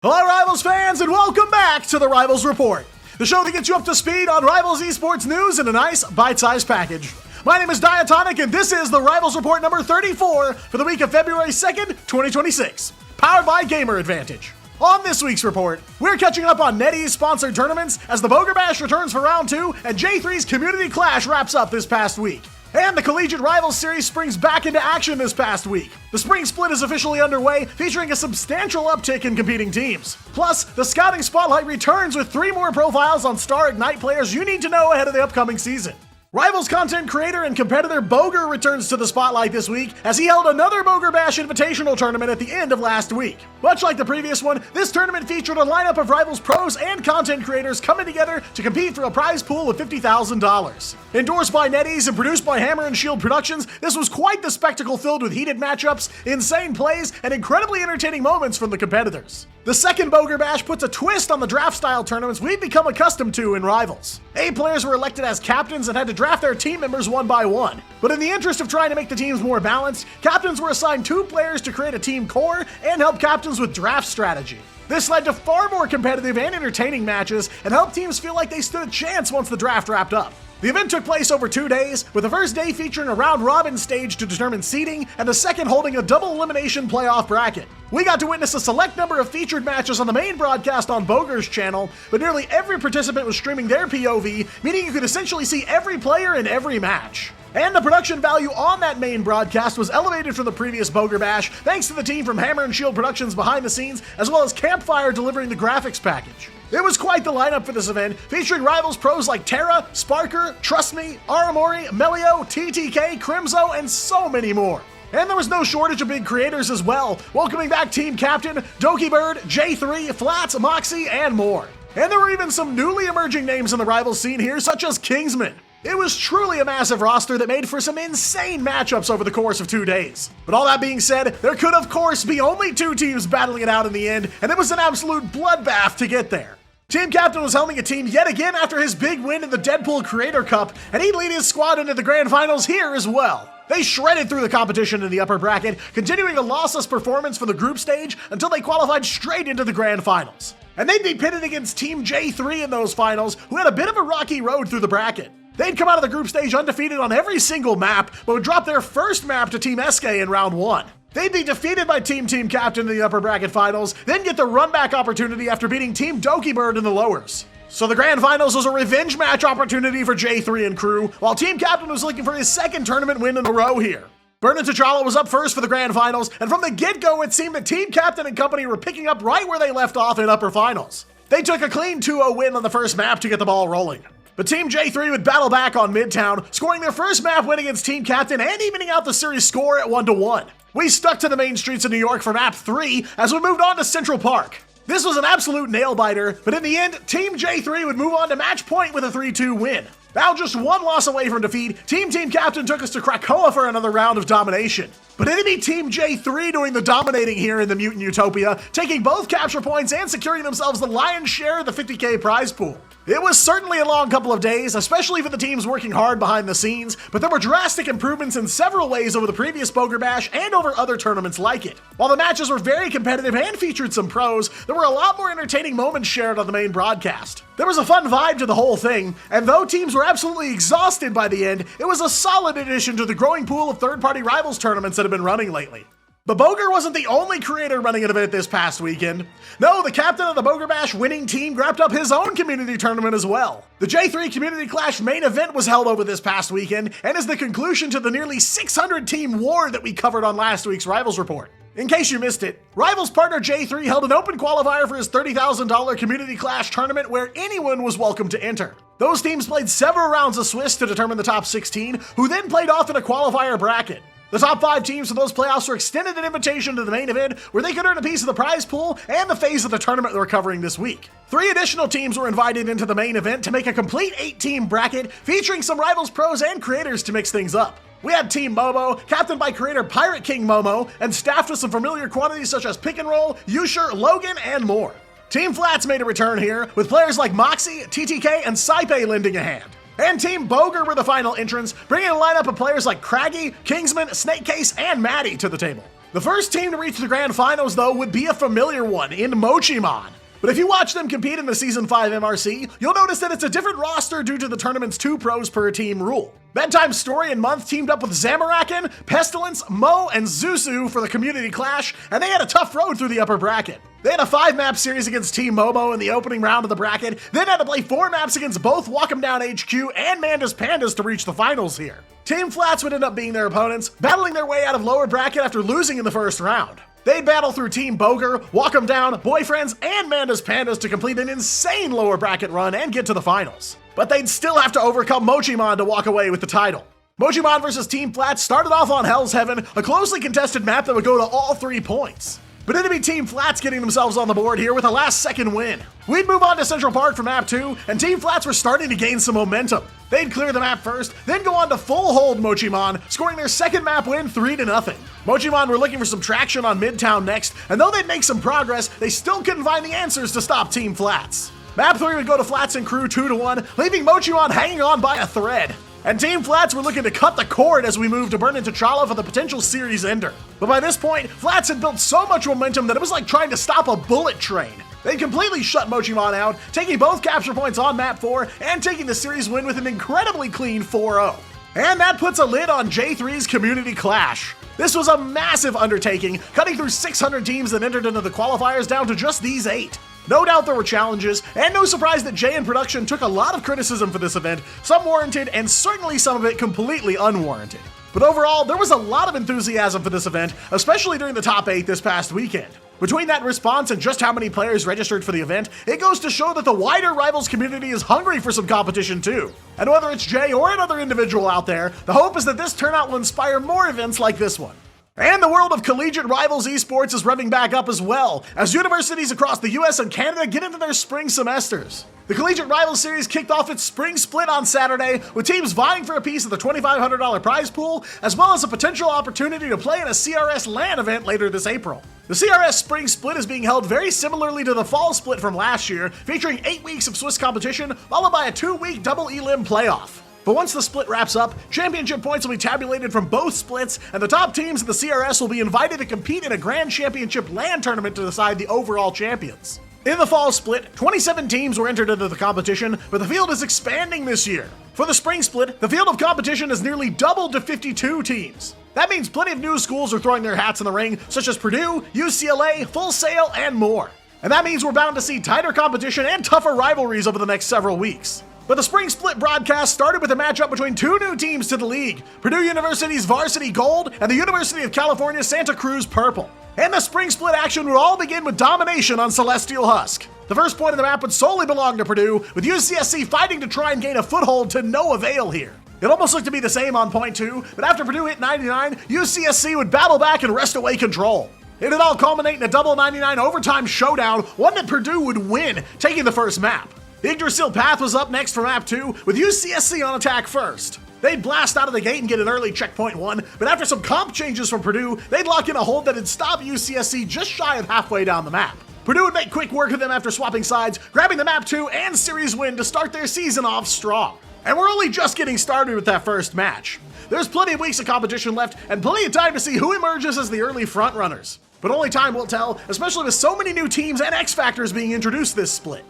Hello Rivals fans and welcome back to the Rivals Report, the show that gets you up to speed on Rivals esports news in a nice bite-sized package. My name is Diatonic and this is the Rivals Report number 34 for the week of February 2nd, 2026, powered by Gamer Advantage. On this week's report, we're catching up on NetEase sponsored tournaments as the Bogur Bash returns for round 2 and Jay3's Community Clash wraps up this past week. And the Collegiate Rivals Series springs back into action this past week. The spring split is officially underway, featuring a substantial uptick in competing teams. Plus, the Scouting Spotlight returns with 3 more profiles on Star Ignite players you need to know ahead of the upcoming season. Rivals content creator and competitor Bogur returns to the spotlight this week as he held another Bogur Bash Invitational tournament at the end of last week. Much like the previous one, this tournament featured a lineup of Rivals pros and content creators coming together to compete for a prize pool of $50,000. Endorsed by NetEase and produced by Hammer and Shield Productions, this was quite the spectacle filled with heated matchups, insane plays, and incredibly entertaining moments from the competitors. The second Bogur Bash puts a twist on the draft-style tournaments we've become accustomed to in Rivals. 8 players were elected as captains and had to draft their team members one by one. But in the interest of trying to make the teams more balanced, captains were assigned 2 players to create a team core and help captains with draft strategy. This led to far more competitive and entertaining matches and helped teams feel like they stood a chance once the draft wrapped up. The event took place over 2 days, with the first day featuring a round-robin stage to determine seeding, and the second holding a double elimination playoff bracket. We got to witness a select number of featured matches on the main broadcast on Bogur's channel, but nearly every participant was streaming their POV, meaning you could essentially see every player in every match. And the production value on that main broadcast was elevated from the previous Bogur Bash, thanks to the team from Hammer and Shield Productions behind the scenes, as well as Campfire delivering the graphics package. It was quite the lineup for this event, featuring Rivals pros like Terra, Sparker, Trust Me, Aramori, Melio, TTK, Crimzo, and so many more. And there was no shortage of big creators as well, welcoming back Team Captain, Dokibird, Jay3, Flats, Moxie, and more. And there were even some newly emerging names in the Rivals scene here, such as Kingsman. It was truly a massive roster that made for some insane matchups over the course of 2 days. But all that being said, there could of course be only 2 teams battling it out in the end, and it was an absolute bloodbath to get there. Team Captain was helming a team yet again after his big win in the Deadpool Creator Cup, and he'd lead his squad into the grand finals here as well. They shredded through the competition in the upper bracket, continuing a lossless performance for the group stage until they qualified straight into the grand finals. And they'd be pitted against Team Jay3 in those finals, who had a bit of a rocky road through the bracket. They'd come out of the group stage undefeated on every single map, but would drop their first map to Team SK in round 1. They'd be defeated by Team Captain in the upper bracket finals, then get the run-back opportunity after beating Team Dokibird in the lowers. So the grand finals was a revenge match opportunity for Jay3 and crew, while Team Captain was looking for his second tournament win in a row here. Burnin' T'Challa was up first for the grand finals, and from the get-go it seemed that Team Captain and company were picking up right where they left off in upper finals. They took a clean 2-0 win on the first map to get the ball rolling. But Team Jay3 would battle back on Midtown, scoring their first map win against Team Captain and evening out the series score at 1-1. We stuck to the main streets of New York for map 3 as we moved on to Central Park. This was an absolute nail-biter, but in the end, Team Jay3 would move on to match point with a 3-2 win. Now just 1 loss away from defeat, Team Captain took us to Krakoa for another round of domination. But it'd be Team Jay3 doing the dominating here in the Mutant Utopia, taking both capture points and securing themselves the lion's share of the 50k prize pool. It was certainly a long couple of days, especially for the teams working hard behind the scenes, but there were drastic improvements in several ways over the previous Bogur Bash and over other tournaments like it. While the matches were very competitive and featured some pros, there were a lot more entertaining moments shared on the main broadcast. There was a fun vibe to the whole thing, and though teams were absolutely exhausted by the end, it was a solid addition to the growing pool of third-party Rivals tournaments that have been running lately. But Bogur wasn't the only creator running an event this past weekend. No, the captain of the Bogur Bash winning team wrapped up his own community tournament as well. The Jay3 Community Clash main event was held over this past weekend and is the conclusion to the nearly 600 team war that we covered on last week's Rivals Report. In case you missed it, Rivals partner Jay3 held an open qualifier for his $30,000 Community Clash tournament where anyone was welcome to enter. Those teams played several rounds of Swiss to determine the top 16, who then played off in a qualifier bracket. The top 5 teams for those playoffs were extended an invitation to the main event where they could earn a piece of the prize pool and the phase of the tournament we're covering this week. 3 additional teams were invited into the main event to make a complete 8-team bracket featuring some Rivals pros and creators to mix things up. We had Team Momo, captained by creator Pirate King Momo, and staffed with some familiar quantities such as Pick and Roll, Usher, Logan, and more. Team Flats made a return here, with players like Moxie, TTK, and Saipe lending a hand. And Team Bogur were the final entrants, bringing a lineup of players like Craggy, Kingsman, Snake Case, and Maddie to the table. The first team to reach the grand finals, though, would be a familiar one in Mochimon. But if you watch them compete in the Season 5 MRC, you'll notice that it's a different roster due to the tournament's 2 pros per team rule. Bedtime Story and Month teamed up with Zamorakin, Pestilence, Mo, and Zuzu for the Community Clash, and they had a tough road through the upper bracket. They had a 5-map series against Team Momo in the opening round of the bracket, then had to play 4 maps against both Walk 'em Down HQ and Mandas Pandas to reach the finals here. Team Flats would end up being their opponents, battling their way out of lower bracket after losing in the first round. They'd battle through Team Bogur, Walk 'em Down, Boyfriends, and Mandas Pandas to complete an insane lower bracket run and get to the finals. But they'd still have to overcome Mochimon to walk away with the title. Mochimon versus Team Flats started off on Hell's Heaven, a closely contested map that would go to all 3 points. But it'd be Team Flats getting themselves on the board here with a last-second win. We'd move on to Central Park for map 2, and Team Flats were starting to gain some momentum. They'd clear the map first, then go on to full hold Mochimon, scoring their second map win 3-0. Mochimon were looking for some traction on Midtown next, and though they'd make some progress, they still couldn't find the answers to stop Team Flats. Map 3 would go to Flats and crew 2-1, leaving Mochimon hanging on by a thread. And Team Flats were looking to cut the cord as we moved to burn into T'Challa for the potential series ender. But by this point, Flats had built so much momentum that it was like trying to stop a bullet train. They completely shut Mochimon out, taking both capture points on map 4 and taking the series win with an incredibly clean 4-0. And that puts a lid on Jay3's Community Clash. This was a massive undertaking, cutting through 600 teams that entered into the qualifiers down to just these 8. No doubt there were challenges, and no surprise that Jay and production took a lot of criticism for this event, some warranted and certainly some of it completely unwarranted. But overall, there was a lot of enthusiasm for this event, especially during the top 8 this past weekend. Between that response and just how many players registered for the event, it goes to show that the wider Rivals community is hungry for some competition too. And whether it's Jay or another individual out there, the hope is that this turnout will inspire more events like this one. And the world of Collegiate Rivals Esports is revving back up as well, as universities across the US and Canada get into their spring semesters. The Collegiate Rivals Series kicked off its spring split on Saturday, with teams vying for a piece of the $2,500 prize pool, as well as a potential opportunity to play in a CRS LAN event later this April. The CRS Spring Split is being held very similarly to the Fall Split from last year, featuring 8 weeks of Swiss competition, followed by a 2-week double elim playoff. But once the split wraps up, championship points will be tabulated from both splits, and the top teams in the CRS will be invited to compete in a Grand Championship LAN tournament to decide the overall champions. In the fall split, 27 teams were entered into the competition, but the field is expanding this year. For the spring split, the field of competition has nearly doubled to 52 teams. That means plenty of new schools are throwing their hats in the ring, such as Purdue, UCLA, Full Sail, and more. And that means we're bound to see tighter competition and tougher rivalries over the next several weeks. But the spring split broadcast started with a matchup between 2 new teams to the league, Purdue University's Varsity Gold and the University of California Santa Cruz Purple. And the spring split action would all begin with domination on Celestial Husk. The first point of the map would solely belong to Purdue, with UCSC fighting to try and gain a foothold to no avail here. It almost looked to be the same on point 2, but after Purdue hit 99, UCSC would battle back and wrest away control. It would all culminate in a double 99 overtime showdown, one that Purdue would win, taking the first map. Yggdrasil Path was up next for map 2, with UCSC on attack first. They'd blast out of the gate and get an early checkpoint 1, but after some comp changes from Purdue, they'd lock in a hold that'd stop UCSC just shy of halfway down the map. Purdue would make quick work of them after swapping sides, grabbing the map 2 and series win to start their season off strong. And we're only just getting started with that first match. There's plenty of weeks of competition left, and plenty of time to see who emerges as the early frontrunners. But only time will tell, especially with so many new teams and X-Factors being introduced this split.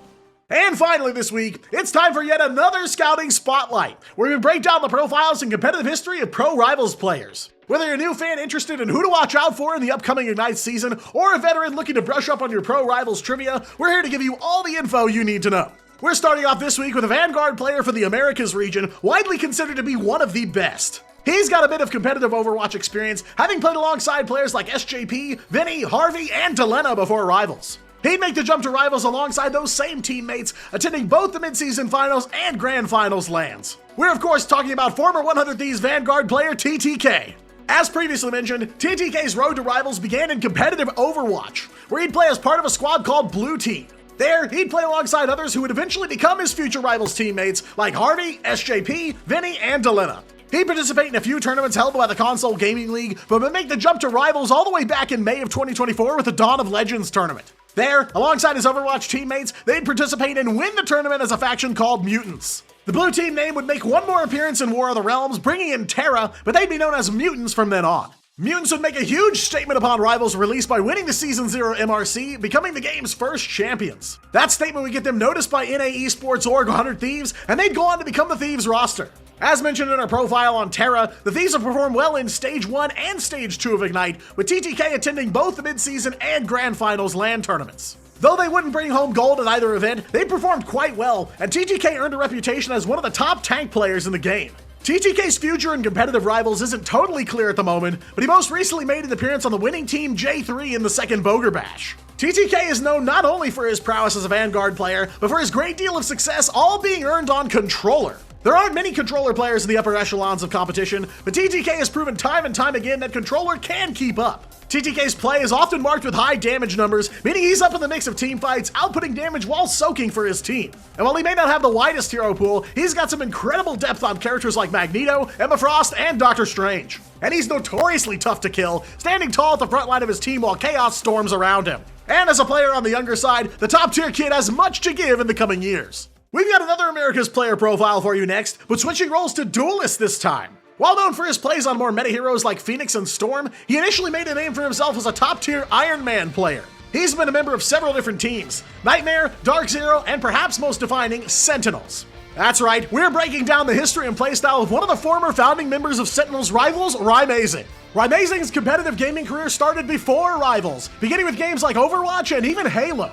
And finally this week, it's time for yet another Scouting Spotlight, where we break down the profiles and competitive history of pro Rivals players. Whether you're a new fan interested in who to watch out for in the upcoming Ignite season, or a veteran looking to brush up on your pro Rivals trivia, we're here to give you all the info you need to know. We're starting off this week with a Vanguard player for the Americas region, widely considered to be one of the best. He's got a bit of competitive Overwatch experience, having played alongside players like SJP, Vinny, Harvey, and Delena before Rivals. He'd make the jump to Rivals alongside those same teammates, attending both the midseason finals and grand finals lands. We're of course talking about former 100 Thieves Vanguard player TTK. As previously mentioned, TTK's road to Rivals began in competitive Overwatch, where he'd play as part of a squad called Blue Team. There, he'd play alongside others who would eventually become his future Rivals teammates like Harvey, SJP, Vinny, and Delena. He'd participate in a few tournaments held by the Console Gaming League, but would make the jump to Rivals all the way back in May of 2024 with the Dawn of Legends tournament. There, alongside his Overwatch teammates, they'd participate and win the tournament as a faction called Mutants. The Blue Team name would make one more appearance in War of the Realms, bringing in Terra, but they'd be known as Mutants from then on. Mutants would make a huge statement upon Rivals' release by winning the Season 0 MRC, becoming the game's first champions. That statement would get them noticed by NA Esports org 100 Thieves, and they'd go on to become the Thieves roster. As mentioned in our profile on Terra, the Thieves have performed well in Stage 1 and Stage 2 of Ignite, with TTK attending both the mid-season and Grand Finals LAN tournaments. Though they wouldn't bring home gold at either event, they performed quite well, and TTK earned a reputation as one of the top tank players in the game. TTK's future in competitive Rivals isn't totally clear at the moment, but he most recently made an appearance on the winning team Jay3 in the second Bogur Bash. TTK is known not only for his prowess as a Vanguard player, but for his great deal of success all being earned on Controller. There aren't many Controller players in the upper echelons of competition, but TTK has proven time and time again that Controller can keep up. TTK's play is often marked with high damage numbers, meaning he's up in the mix of team fights, outputting damage while soaking for his team. And while he may not have the widest hero pool, he's got some incredible depth on characters like Magneto, Emma Frost, and Doctor Strange. And he's notoriously tough to kill, standing tall at the front line of his team while chaos storms around him. And as a player on the younger side, the top tier kid has much to give in the coming years. We've got another America's player profile for you next, but switching roles to duelist this time. While known for his plays on more meta heroes like Phoenix and Storm, he initially made a name for himself as a top-tier Iron Man player. He's been a member of several different teams: Nightmare, Dark Zero, and perhaps most defining, Sentinels. That's right, we're breaking down the history and playstyle of one of the former founding members of Sentinels' rivals, Rymazing. Rymazing's competitive gaming career started before Rivals, beginning with games like Overwatch and even Halo.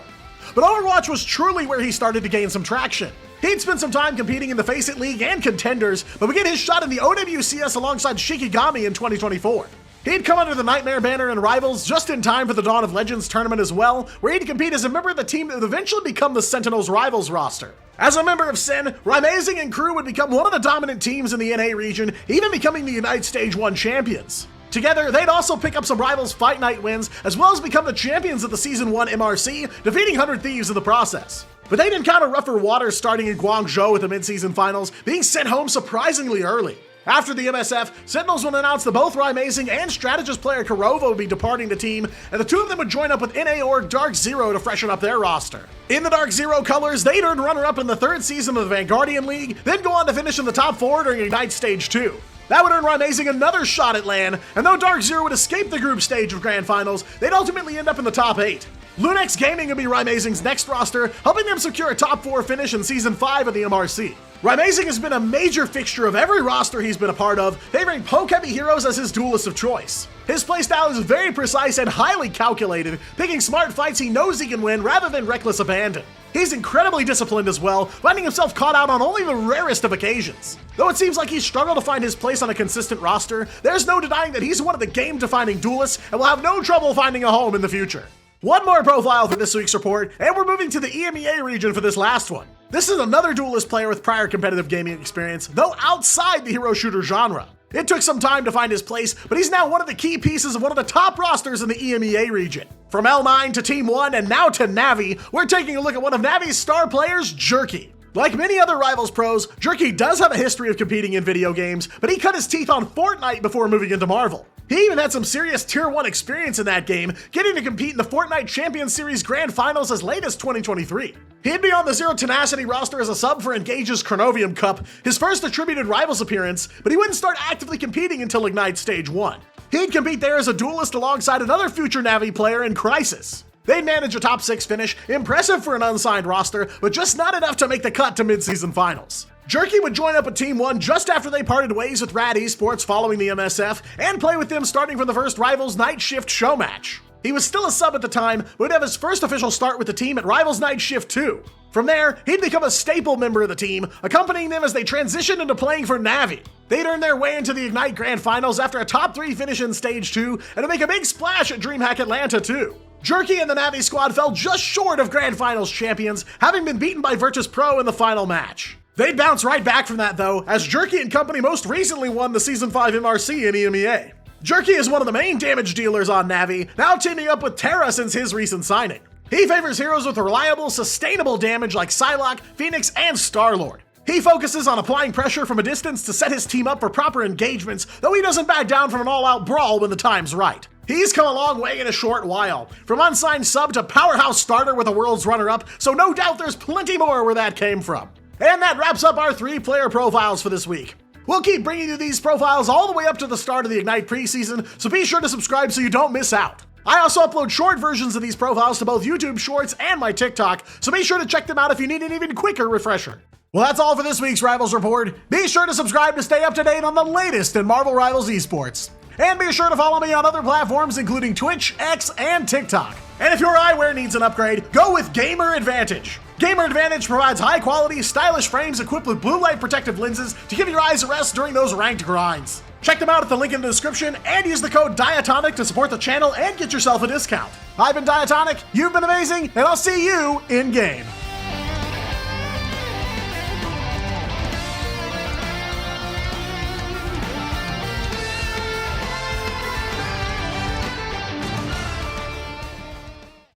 But Overwatch was truly where he started to gain some traction. He'd spent some time competing in the Face It League and Contenders, but began his shot in the OWCS alongside Shikigami in 2024. He'd come under the Nightmare banner in Rivals just in time for the Dawn of Legends tournament as well, where he'd compete as a member of the team that would eventually become the Sentinels Rivals roster. As a member of Sen, Rymazing and crew would become one of the dominant teams in the NA region, even becoming the Unite Stage 1 champions. Together, they'd also pick up some Rivals Fight Night wins, as well as become the champions of the Season 1 MRC, defeating 100 Thieves in the process. But they'd encounter rougher waters starting in Guangzhou with the mid-season finals, being sent home surprisingly early. After the MSF, Sentinels would announce that both Rymazing and strategist player Kurova would be departing the team, and the two of them would join up with NA org Dark Zero to freshen up their roster. In the Dark Zero colors, they'd earn runner-up in the third season of the Vanguardian League, then go on to finish in the top 4 during Ignite Stage 2. That would earn Rymazing another shot at LAN, and though Dark Zero would escape the group stage of Grand Finals, they'd ultimately end up in the top 8. Lunex Gaming would be Rymazing's next roster, helping them secure a top 4 finish in Season 5 of the MRC. Rymazing has been a major fixture of every roster he's been a part of, favoring poke-heavy heroes as his duelist of choice. His playstyle is very precise and highly calculated, picking smart fights he knows he can win rather than reckless abandon. He's incredibly disciplined as well, finding himself caught out on only the rarest of occasions. Though it seems like he's struggled to find his place on a consistent roster, there's no denying that he's one of the game-defining duelists and will have no trouble finding a home in the future. One more profile for this week's report, and we're moving to the EMEA region for this last one. This is another duelist player with prior competitive gaming experience, though outside the hero shooter genre. It took some time to find his place, but he's now one of the key pieces of one of the top rosters in the EMEA region. From L9 to Team 1 and now to Navi, we're taking a look at one of Navi's star players, Jerky. Like many other Rivals pros, Jerky does have a history of competing in video games, but he cut his teeth on Fortnite before moving into Marvel. He even had some serious Tier 1 experience in that game, getting to compete in the Fortnite Champions Series Grand Finals as late as 2023. He'd be on the Zero Tenacity roster as a sub for Engage's Chronovium Cup, his first attributed Rivals appearance, but he wouldn't start actively competing until Ignite Stage 1. He'd compete there as a duelist alongside another future Navi player in Crisis. They'd manage a top 6 finish, impressive for an unsigned roster, but just not enough to make the cut to mid-season finals. Jerky would join up with Team 1 just after they parted ways with Rad Esports following the MSF, and play with them starting from the first Rivals Night Shift show match. He was still a sub at the time, but would have his first official start with the team at Rivals Night Shift 2. From there, he'd become a staple member of the team, accompanying them as they transitioned into playing for Navi. They'd earn their way into the Ignite Grand Finals after a top 3 finish in Stage 2, and to make a big splash at DreamHack Atlanta too. Jerky and the Navi squad fell just short of Grand Finals champions, having been beaten by Virtus Pro in the final match. They'd bounce right back from that though, as Jerky and company most recently won the Season 5 MRC in EMEA. Jerky is one of the main damage dealers on Navi, now teaming up with Terra since his recent signing. He favors heroes with reliable, sustainable damage like Psylocke, Phoenix, and Star-Lord. He focuses on applying pressure from a distance to set his team up for proper engagements, though he doesn't back down from an all-out brawl when the time's right. He's come a long way in a short while, from unsigned sub to powerhouse starter with a world's runner-up, so no doubt there's plenty more where that came from. And that wraps up our 3 player profiles for this week. We'll keep bringing you these profiles all the way up to the start of the Ignite preseason, so be sure to subscribe so you don't miss out. I also upload short versions of these profiles to both YouTube Shorts and my TikTok, so be sure to check them out if you need an even quicker refresher. Well, that's all for this week's Rivals Report. Be sure to subscribe to stay up to date on the latest in Marvel Rivals Esports. And be sure to follow me on other platforms including Twitch, X, and TikTok. And if your eyewear needs an upgrade, go with Gamer Advantage. Gamer Advantage provides high-quality, stylish frames equipped with blue light protective lenses to give your eyes a rest during those ranked grinds. Check them out at the link in the description and use the code Diatonic to support the channel and get yourself a discount. I've been Diatonic, you've been amazing, and I'll see you in-game.